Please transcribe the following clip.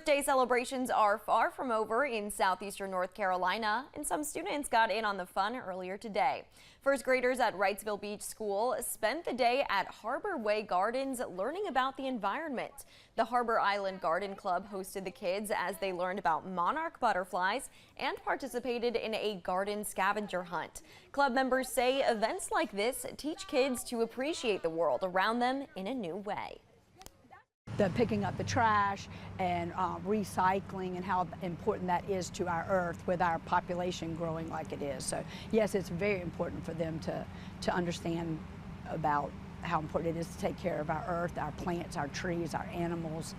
Day celebrations are far from over in southeastern North Carolina, and some students got in on the fun earlier today. First graders at Wrightsville Beach School spent the day at Harbor Way Gardens learning about the environment. The Harbor Island Garden Club hosted the kids as they learned about monarch butterflies and participated in a garden scavenger hunt. Club members say events like this teach kids to appreciate the world around them in a new way. The picking up the trash and recycling and how important that is to our earth with our population growing like it is. So yes, it's very important for them to understand about how important it is to take care of our earth, our plants, our trees, our animals.